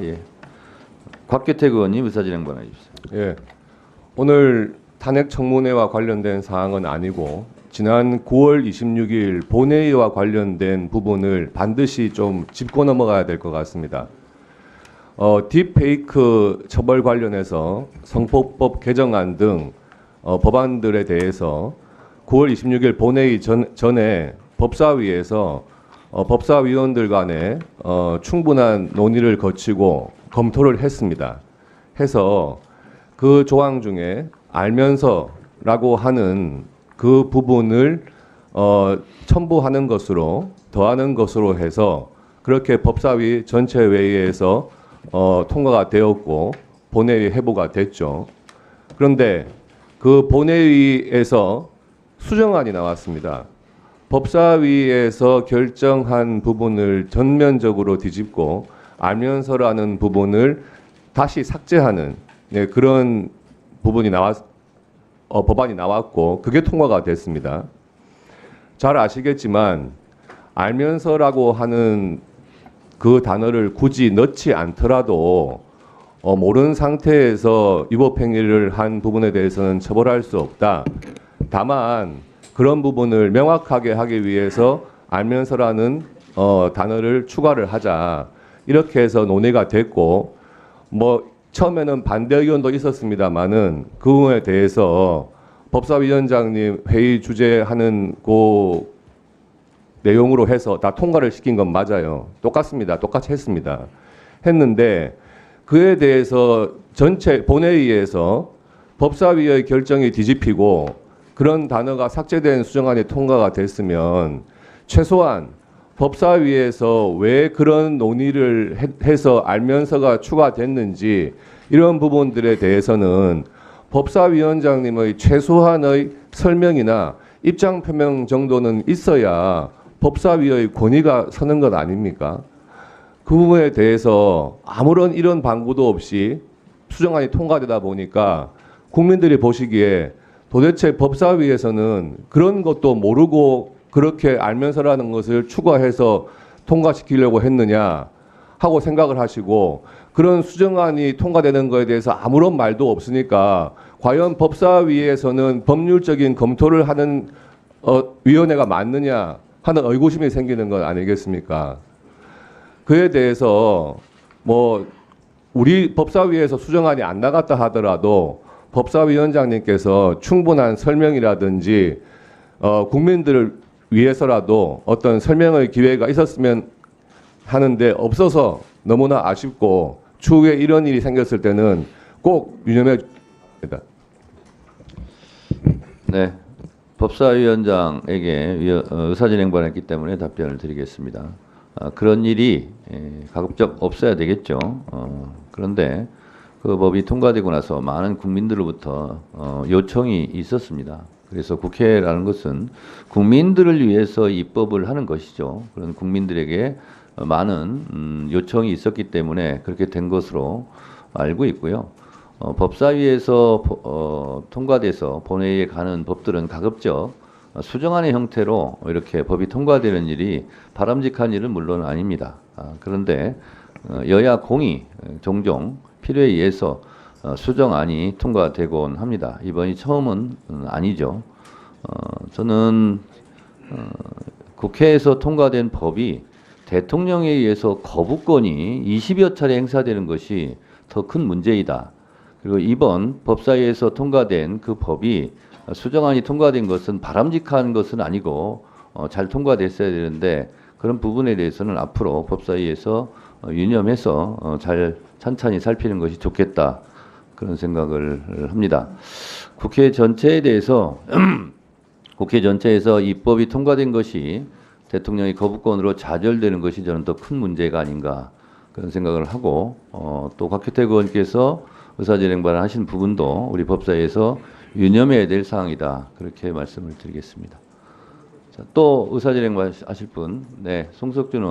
예. 곽규택 의원님 의사진행 발언해 주십시오. 예. 오늘 탄핵 청문회와 관련된 사항은 아니고 지난 9월 26일 본회의와 관련된 부분을 반드시 좀 짚고 넘어가야 될 것 같습니다. 딥페이크 처벌 관련해서 성폭법 개정안 등 법안들에 대해서 9월 26일 본회의 전에 법사위에서 법사위원들 간에 충분한 논의를 거치고 검토를 했습니다. 해서 그 조항 중에 알면서라고 하는 그 부분을 첨부하는 것으로 더하는 것으로 해서 그렇게 법사위 전체 회의에서 통과가 되었고 본회의 회부가 됐죠. 그런데 그 본회의에서 수정안이 나왔습니다. 법사위에서 결정한 부분을 전면적으로 뒤집고 알면서라는 부분을 다시 삭제하는 그런 부분이 법안이 나왔고 그게 통과가 됐습니다. 잘 아시겠지만 알면서라고 하는 그 단어를 굳이 넣지 않더라도 모르는 상태에서 위법행위를 한 부분에 대해서는 처벌할 수 없다. 다만 그런 부분을 명확하게 하기 위해서 알면서라는 단어를 추가를 하자. 이렇게 해서 논의가 됐고 처음에는 반대 의견도 있었습니다만은 그 부분에 대해서 법사위원장님 회의 주재하는 그 내용으로 해서 다 통과를 시킨 건 맞아요. 똑같습니다. 똑같이 했습니다. 했는데 그에 대해서 전체 본회의에서 법사위의 결정이 뒤집히고 그런 단어가 삭제된 수정안이 통과가 됐으면 최소한 법사위에서 왜 그런 논의를 해서 알면서가 추가됐는지 이런 부분들에 대해서는 법사위원장님의 최소한의 설명이나 입장 표명 정도는 있어야 법사위의 권위가 서는 것 아닙니까? 그 부분에 대해서 아무런 이런 방구도 없이 수정안이 통과되다 보니까 국민들이 보시기에 도대체 법사위에서는 그런 것도 모르고 그렇게 알면서라는 것을 추가해서 통과시키려고 했느냐 하고 생각을 하시고 그런 수정안이 통과되는 것에 대해서 아무런 말도 없으니까 과연 법사위에서는 법률적인 검토를 하는 위원회가 맞느냐 하는 의구심이 생기는 것 아니겠습니까? 그에 대해서 우리 법사위에서 수정안이 안 나갔다 하더라도 법사위원장님께서 충분한 설명이라든지 국민들을 위해서라도 어떤 설명의 기회가 있었으면 하는데 없어서 너무나 아쉽고 추후에 이런 일이 생겼을 때는 꼭 유념해 주십니다. 네, 법사위원장에게 의사진행반했기 때문에 답변을 드리겠습니다. 그런 일이 가급적 없어야 되겠죠. 그런데 그 법이 통과되고 나서 많은 국민들로부터 요청이 있었습니다. 그래서 국회라는 것은 국민들을 위해서 입법을 하는 것이죠. 그런 국민들에게 많은 요청이 있었기 때문에 그렇게 된 것으로 알고 있고요. 법사위에서 통과돼서 본회의에 가는 법들은 가급적 수정안의 형태로 이렇게 법이 통과되는 일이 바람직한 일은 물론 아닙니다. 그런데 여야 공이 종종 필요에 의해서 수정안이 통과되곤 합니다. 이번이 처음은 아니죠. 저는 국회에서 통과된 법이 대통령에 의해서 거부권이 20여 차례 행사되는 것이 더 큰 문제이다. 그리고 이번 법사위에서 통과된 그 법이 수정안이 통과된 것은 바람직한 것은 아니고 잘 통과됐어야 되는데 그런 부분에 대해서는 앞으로 법사위에서 유념해서 잘 찬찬히 살피는 것이 좋겠다. 그런 생각을 합니다. 국회 전체에 대해서 국회 전체에서 입법이 통과된 것이 대통령의 거부권으로 좌절되는 것이 저는 더 큰 문제가 아닌가 그런 생각을 하고 또 곽규택 의원께서 의사진행 발언하신 부분도 우리 법사위에서 유념해야 될 사항이다. 그렇게 말씀을 드리겠습니다. 자, 또 의사진행 하실 분, 네, 송석준 의원.